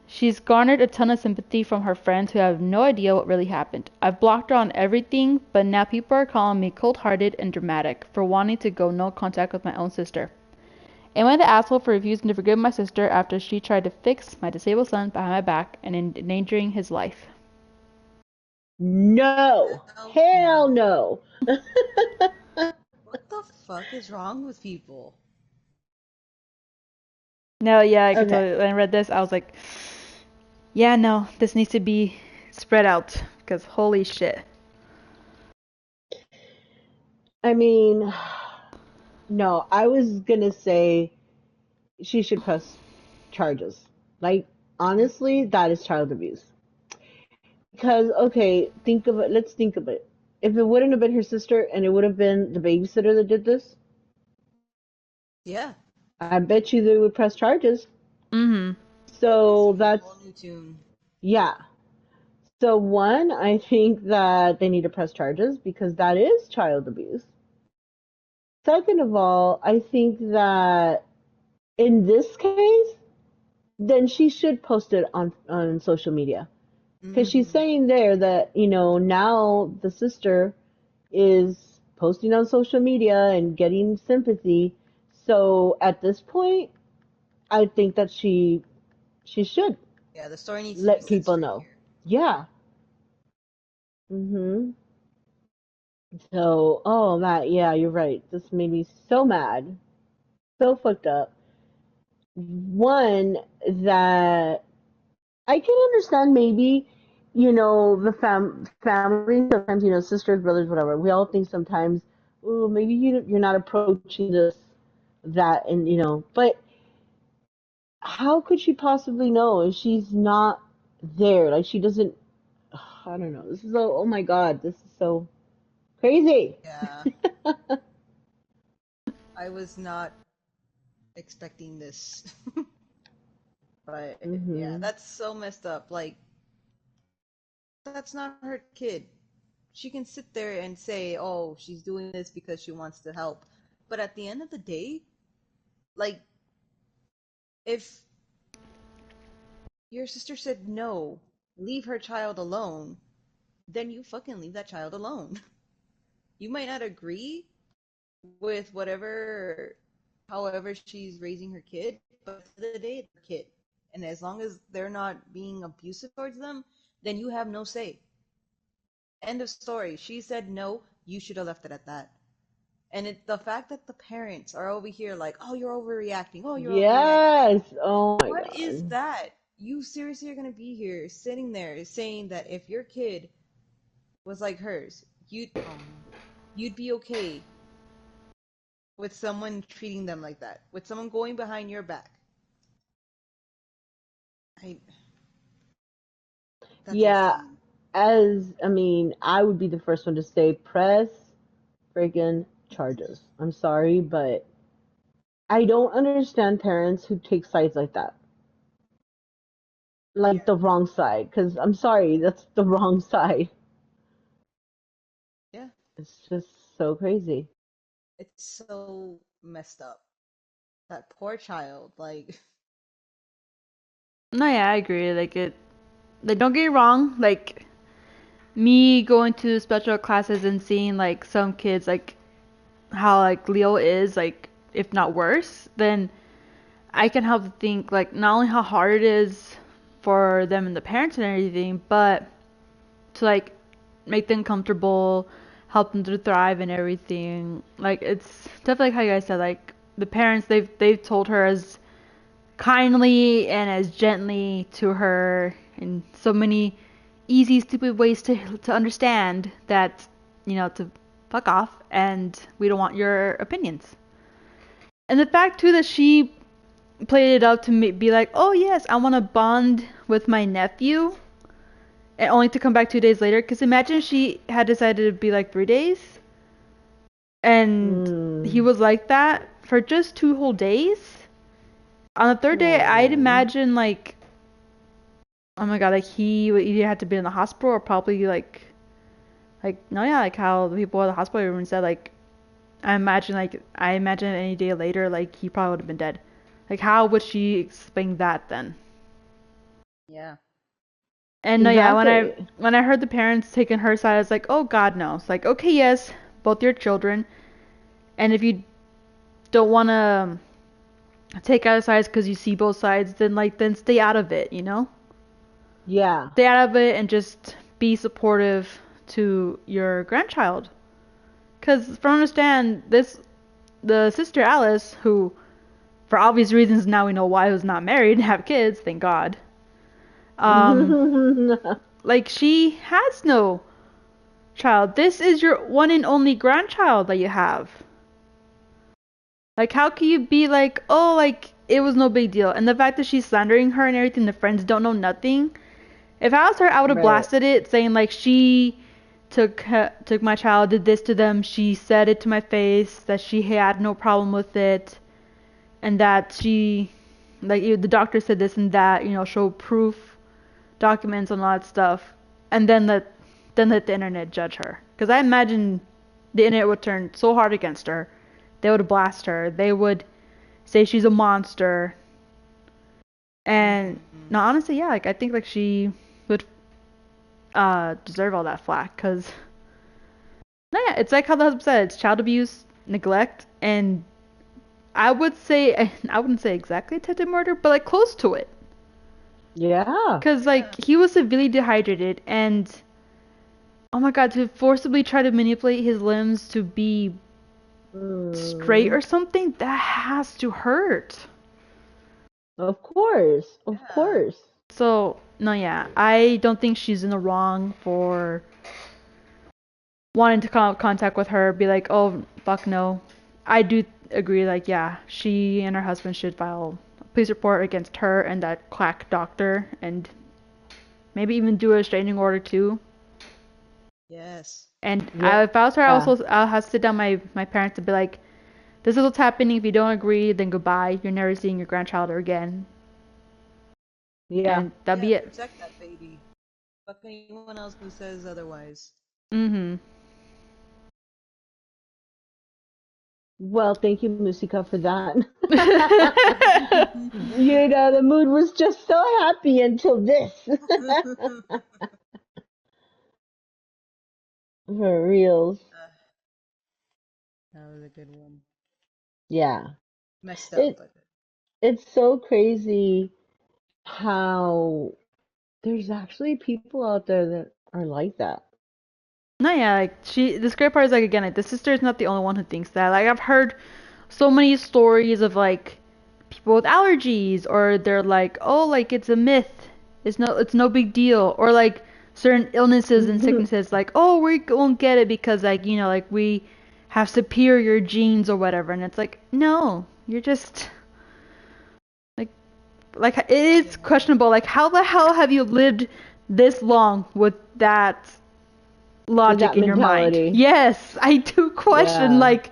She's garnered a ton of sympathy from her friends who have no idea what really happened. I've blocked her on everything, but now people are calling me cold-hearted and dramatic for wanting to go no contact with my own sister. Am I the asshole for refusing to forgive my sister after she tried to fix my disabled son behind my back and endangering his life? No, Hell hell no. no. What the fuck is wrong with people? No, yeah, I could Okay. totally. When I read this, I was like, yeah, no, this needs to be spread out because holy shit. I mean, no, I was gonna say she should press charges. Like, honestly, that is child abuse. Because, okay, think of it. Let's think of it. If it wouldn't have been her sister and it would have been the babysitter that did this, Yeah. I bet you they would press charges. Mm-hmm. So Singing a that's, whole new tune. yeah. So, one, I think that they need to press charges because that is child abuse. Second of all, I think that in this case, then she should post it on social media because she's Hmm. saying there that now the sister is posting on social media and getting sympathy. So at this point, I think that she should Yeah, the story needs to be let set people straight know. here. Yeah. Mhm. So, oh Matt, yeah, you're right. This made me so mad, so fucked up. One, that I can understand maybe, the family sometimes, sisters, brothers, whatever. We all think sometimes, oh, maybe you're not approaching this, that, and but how could she possibly know if she's not there? Like she doesn't. I don't know. This is so. Oh my God, this is so crazy. Yeah, I was not expecting this. But yeah, Mhm. that's so messed up. Like, that's not her kid. She can sit there and say, oh, she's doing this because she wants to help. But at the end of the day, like, if your sister said no, leave her child alone, then you fucking leave that child alone. You might not agree with whatever, however she's raising her kid, but at the end of the day, it's her kid. And as long as they're not being abusive towards them, then you have no say. End of story. She said no, you should have left it at that. And the fact that the parents are over here like, oh, you're overreacting. Oh, you're overreacting. Yes. Oh my What is God. that? You seriously are going to be here sitting there saying that if your kid was like hers, oh no, you'd be okay with someone treating them like that, with someone going behind your back. I, that's Yeah. insane. I mean, I would be the first one to say press friggin' charges. I'm sorry, but I don't understand parents who take sides like that. like Yeah. the wrong side. Because I'm sorry, that's the wrong side. Yeah. It's just so crazy. It's so messed up. That poor child. Like, No, yeah, I agree. Like don't get me wrong. Like me going to special classes and seeing like some kids like how like Leo is like if not worse, then I can help to think like not only how hard it is for them and the parents and everything, but to like make them comfortable, help them to thrive and everything. Like it's definitely like how you guys said, like the parents they've told her as kindly and as gently to her in so many easy stupid ways to understand that to fuck off and we don't want your opinions. And the fact too that she played it up to be like, oh yes, I want to bond with my nephew, and only to come back 2 days later. Because imagine she had decided to be like 3 days, and he Mm. was like that for just 2 whole days. On the third day, I'd Oh. imagine like, oh my god, like he would either have to be in the hospital or probably like no yeah, like how the people at the hospital room said like I imagine any day later like he probably would have been dead. Like how would she explain that then? yeah. And no, yeah, Exactly. when I heard the parents taking her side, I was like, oh God, no. It's like, okay, yes, both your children, and if you don't want to take out sides because you see both sides, then then stay out of it, you know? Yeah. Stay out of it and just be supportive to your grandchild. Because from understand this, the sister Alice, who for obvious reasons now we know why was not married and have kids, thank God. Um, like she has no child. This is your one and only grandchild that you have. Like, how can you be like, oh, like, it was no big deal? And the fact that she's slandering her and everything, the friends don't know nothing. If I was her, I would have Right. blasted it, saying, like, she took my child, did this to them. She said it to my face, that she had no problem with it, and that the doctor said this and that, show proof, documents, and all that stuff. And then let the internet judge her. Because I imagine the internet would turn so hard against her. They would blast her. They would say she's a monster. And Mm-hmm. no, honestly, yeah, like I think like she would deserve all that flack. Cause no, yeah, it's like how the husband said, it's child abuse, neglect, and I wouldn't say exactly attempted murder, but like close to it. Yeah. Cause Yeah. like he was severely dehydrated, and oh my god, to forcibly try to manipulate his limbs to be straight Mm. or something, that has to hurt. Of course. Of Yeah. course. So, no, yeah, I don't think she's in the wrong for wanting to come up contact with her, be like, oh, fuck no. I do agree, like, yeah, she and her husband should file a police report against her and that quack doctor, and maybe even do a restraining order too. Yes. And Yeah. if I was her, I'll have to sit down my parents and be like, this is what's happening. If you don't agree, then goodbye. You're never seeing your grandchild again. Yeah. And that'll Yeah. be it. Protect that baby. Fuck anyone else who says otherwise. Mm-hmm. Well, thank you, Musika, for that. The mood was just so happy until this. For reals. That was a good one. Yeah. Messed up, It but it's so crazy how there's actually people out there that are like that. No, yeah, like the scary part is like again, like the sister is not the only one who thinks that. Like I've heard so many stories of like people with allergies, or they're like, oh, like it's a myth, it's no big deal, or like certain illnesses and sicknesses, like oh, we won't get it because like like we have superior genes or whatever, and it's like no, you're just like it is yeah. questionable. Like how the hell have you lived this long with that With logic that in your mind? mentality. Yes, I do question Yeah. like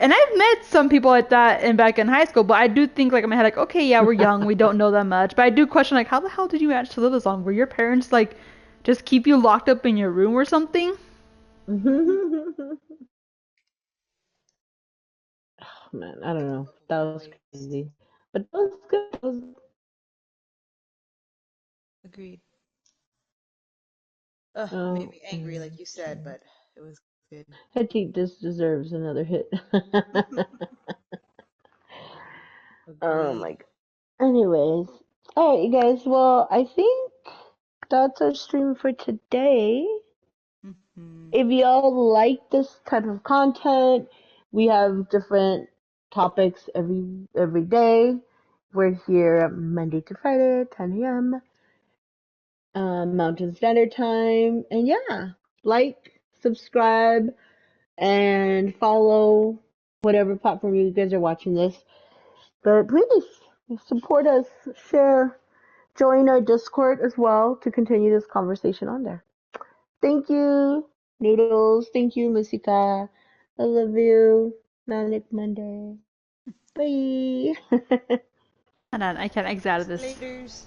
and I've met some people like that in back in high school, but I do think like in my head like, okay, yeah, we're young, we don't know that much. But I do question like, how the hell did you manage to live this long? Were your parents like just keep you locked up in your room or something? Man, I don't know. Couple That was boys. crazy. But that was good. That was, Agreed. Ugh, made oh, me angry, like you said, but it was good. I think this deserves another hit. Oh Agreed. my god. Anyways, all right, you guys. Well, I think that's our stream for today. Hmm. If y'all like this type of content, we have different topics every day. We're here Monday to Friday, 10 a.m. Mountain Standard Time. And yeah, like, subscribe, and follow whatever platform you guys are watching this. But please support us, share, join our Discord as well to continue this conversation on there. Thank you, Noodles. Thank you, Musica. I love you. Manic Monday. Bye. And I can't exit out of this. Laters.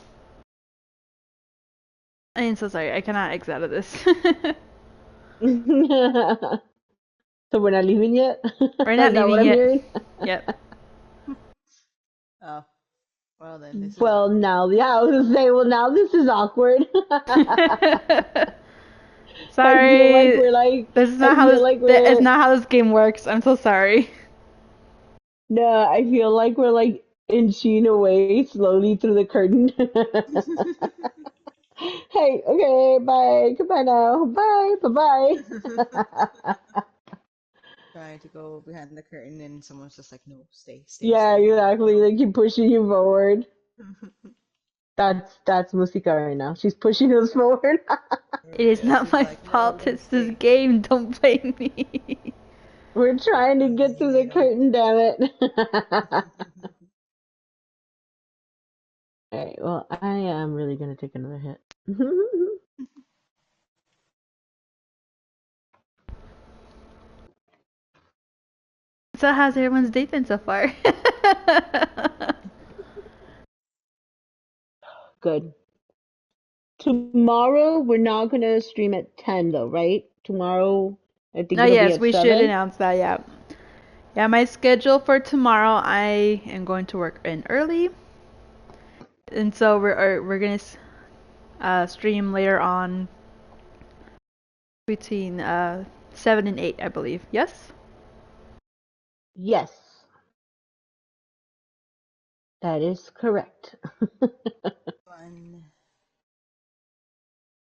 I am so sorry. I cannot exit out of this. So we're not leaving yet? We're not Is that what leaving I'm yet. hearing? Yep. Oh, well then, this is Well, awkward. now, yeah, I was gonna say, well, now this is awkward. I feel like Sorry. we're like, This is I not how feel this. like It's we're, not how this game works. I'm so sorry. no, I feel like we're like inching away slowly through the curtain. Hey, okay, bye, goodbye now, bye, bye bye. Trying to go behind the curtain, and someone's just like, "No, stay, stay, Yeah, stay. No, exactly. no." They keep pushing you forward. That's Musica right now. She's pushing us forward. It is not She's my like, "No, fault. don't It's this stay." game. Don't blame me. We're trying to get through the Disney. curtain, damn it. All right, well, I am really gonna take another hit. So how's everyone's day been so far? Good. Tomorrow we're not gonna stream at 10 though, right? Tomorrow I think Oh it'll be yes, at we should 7. announce that. Yeah. Yeah, my schedule for tomorrow. I am going to work in early, and so we're gonna stream later on between 7 and 8, I believe. Yes. Yes, that is correct. Fun.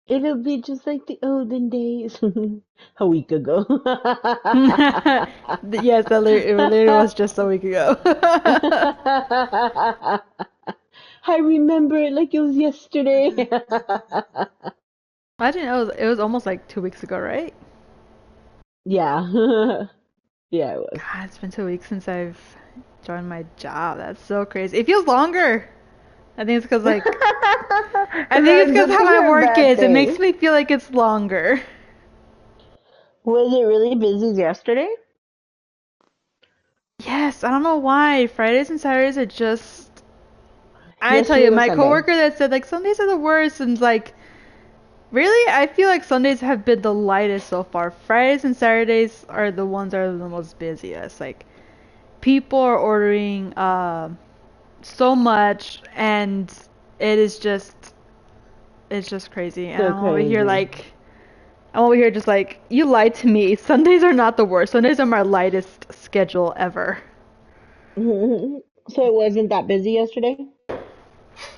It'll be just like the olden days. A week ago. Yes, it literally was just a week ago. I remember it like it was yesterday. I didn't know it was almost like 2 weeks ago, right? Yeah. Yeah, it was. God, it's been 2 weeks since I've joined my job. That's so crazy. It feels longer. I think it's because like I Is think that it's a because good how thing my or a work bad is. It makes thing? me feel like it's longer. Was it really busy yesterday? Yes, I don't know why. Fridays and Saturdays are just. I tell Yesterday you, was my Sunday. coworker that said like Sundays are the worst, and like really, I feel like Sundays have been the lightest so far. Fridays and Saturdays are the ones that are the most busiest. Like people are ordering so much, and it is just it's just crazy. And So I'm over here crazy. like I'm over here just like you lied to me. Sundays are not the worst. Sundays are my lightest schedule ever. So it wasn't that busy yesterday?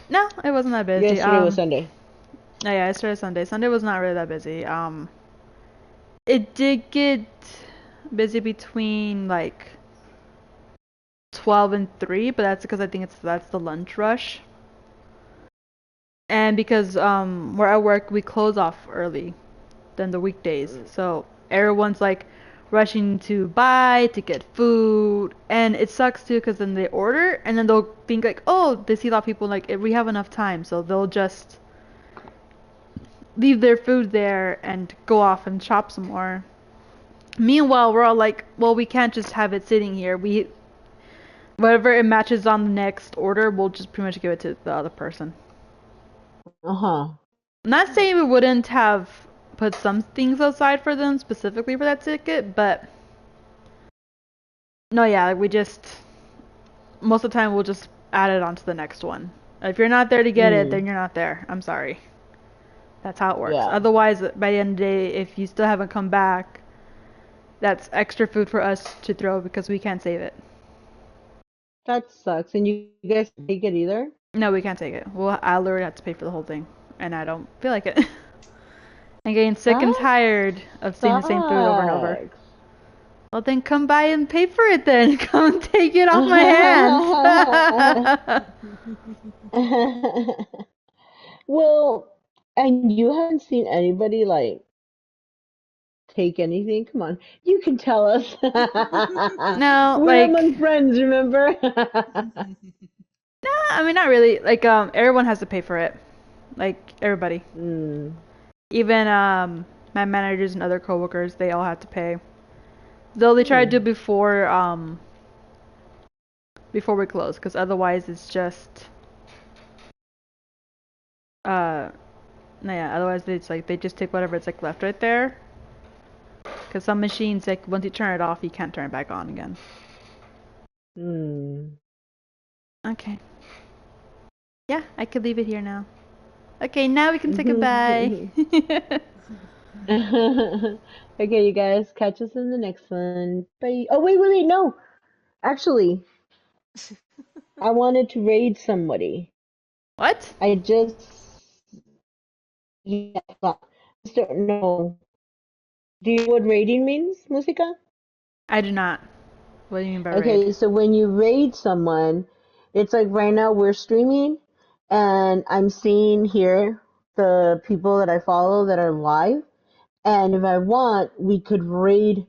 No, it wasn't that busy. Yesterday was Sunday. No, yeah, I started Sunday. Sunday was not really that busy. It did get busy between like 12 and 3, but that's because I think that's the lunch rush. And because where I work, we close off early than the weekdays. So everyone's like rushing to buy to get food, and it sucks too because then they order and then they'll think like, oh, they see a lot of people like we have enough time, so they'll just leave their food there and go off and shop some more. Meanwhile, we're all like, well, we can't just have it sitting here. We whatever it matches on the next order, we'll just pretty much give it to the other person. Uh-huh. I'm not saying we wouldn't have put some things aside for them specifically for that ticket, but no, yeah, we just most of the time we'll just add it onto the next one. If you're not there to get it, Mm. then you're not there. I'm sorry. That's how it works. Yeah. Otherwise, by the end of the day, if you still haven't come back, that's extra food for us to throw because we can't save it. That sucks. And you guys take it either? No, we can't take it. Well, I literally have to pay for the whole thing, and I don't feel like it. I'm getting sick and That tired of seeing the same food over and over. sucks. Well, then come by and pay for it then. Come take it off my hands. Well, and you haven't seen anybody like take anything? Come on. You can tell us. No, We're like, among friends, remember? nah, I mean, not really. Like, everyone has to pay for it. Like, everybody. Mm. Even, my managers and other coworkers, they all have to pay. Though they try to do it Hmm. before we close, because otherwise it's just, uh, no, yeah, otherwise it's like, they just take whatever it's like left right there. Because some machines, like, once you turn it off, you can't turn it back on again. Hmm. Okay. Yeah, I could leave it here now. Okay, now we can say goodbye. Okay, you guys, catch us in the next one. Bye. Oh, wait, no. Actually, I wanted to raid somebody. What? I just, yeah, just don't know. Do you know what raiding means, Musica? I do not. What do you mean by raid? Okay, so when you raid someone, it's like right now we're streaming and I'm seeing here the people that I follow that are live. And if I want, we could raid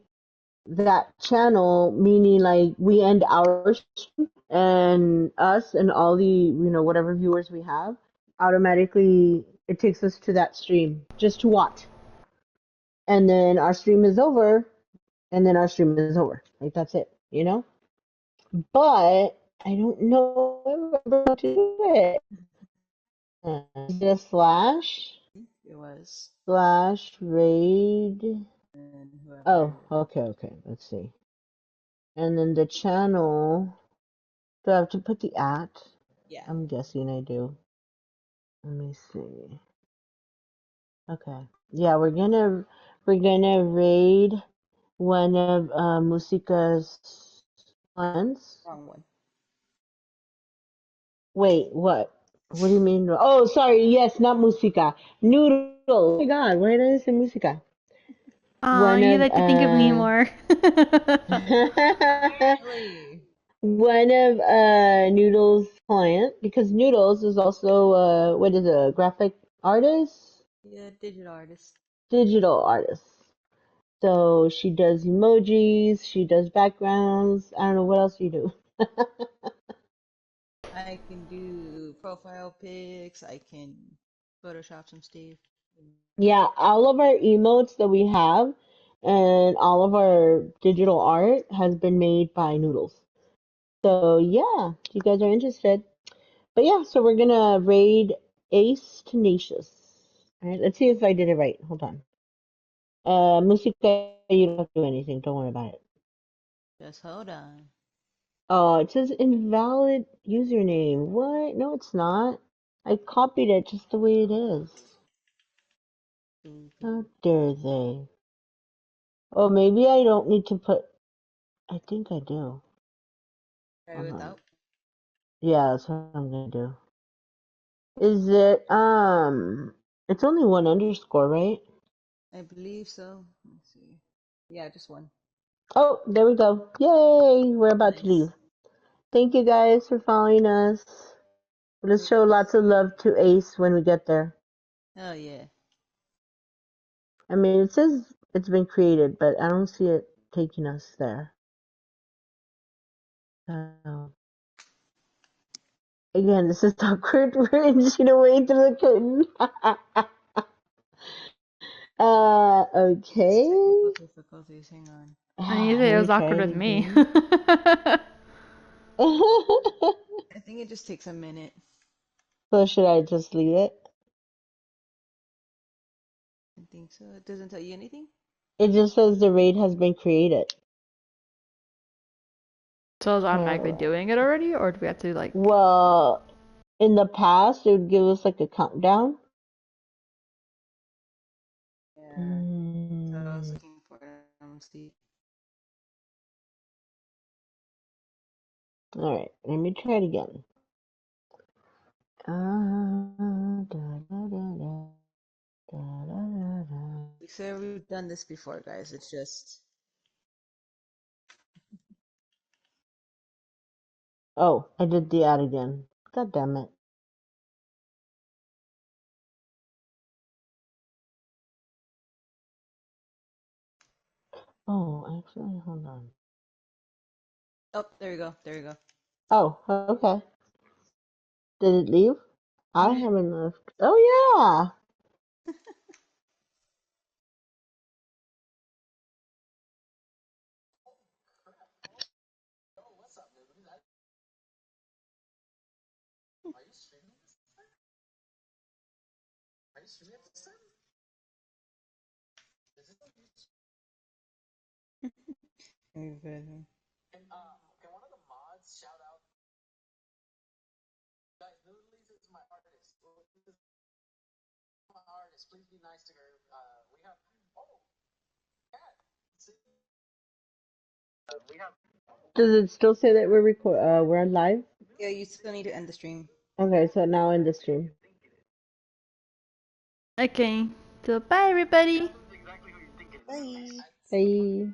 that channel, meaning like we end our stream and us and all the, whatever viewers we have, automatically it takes us to that stream just to watch. And then our stream is over, and then our stream is over. Like that's it? But I don't know if I'm able to do it. Is it a It was. slash raid? And Oh, whoever. okay. Let's see. And then the channel. Do I have to put the at? Yeah. I'm guessing I do. Let me see. Okay. Yeah, we're gonna raid one of Musica's friends. Wrong one. Wait, what? What do you mean? Oh, sorry. Yes, not Musica. Noodles. Oh my God, why did I say Musica? Aw, One you of like to think of me more. Apparently. one of Noodles' client, because Noodles is also what is it, a graphic artist, Yeah, digital artist. digital artist. So she does emojis, she does backgrounds. I don't know what else you do. I can do profile pics. I can Photoshop some stuff. Yeah, all of our emotes that we have and all of our digital art has been made by Noodles. So yeah, if you guys are interested. But yeah, so we're gonna raid Ace Tenacious. All right, let's see if I did it right. Hold on. Musica, you don't have to do anything. Don't worry about it. Just hold on. Oh, it says invalid username. What? No, it's not. I copied it just the way it is. How dare they? Oh, maybe I don't need to put. I think I do. Try Hold on. without. Yeah, that's what I'm gonna do. Is it it's only one underscore, right? I believe so. Let's see. Yeah, just one. Oh, there we go. Yay! We're about to Nice. leave. Thank you guys for following us. Let's show lots of love to Ace when we get there. Oh yeah. I mean, it says it's been created, but I don't see it taking us there. So, again, this is awkward. We're inching away through the curtain. Okay. Technical difficulties. Hang on. And you Let say it me was try awkward it with me. again. I think it just takes a minute. So should I just leave it? I think so. It doesn't tell you anything? It just says the raid has been created. So it's automatically Uh, doing it already, or do we have to like? well, in the past, it would give us like a countdown. Yeah. So I was Mm, looking for it. See. all right, let me try it again. Da, da, da, da, da, da, da, da. So we've done this before, guys. It's just Oh, I did the ad again. God damn it. Oh, actually, hold on. oh, there we go. There we go. Oh, okay. Did it leave? I Mm-hmm. haven't left. Oh, Very good. yeah. Does it still say that we're live? Yeah, you still need to end the stream. Okay, so now in the stream. Okay. So bye everybody. Bye. Bye.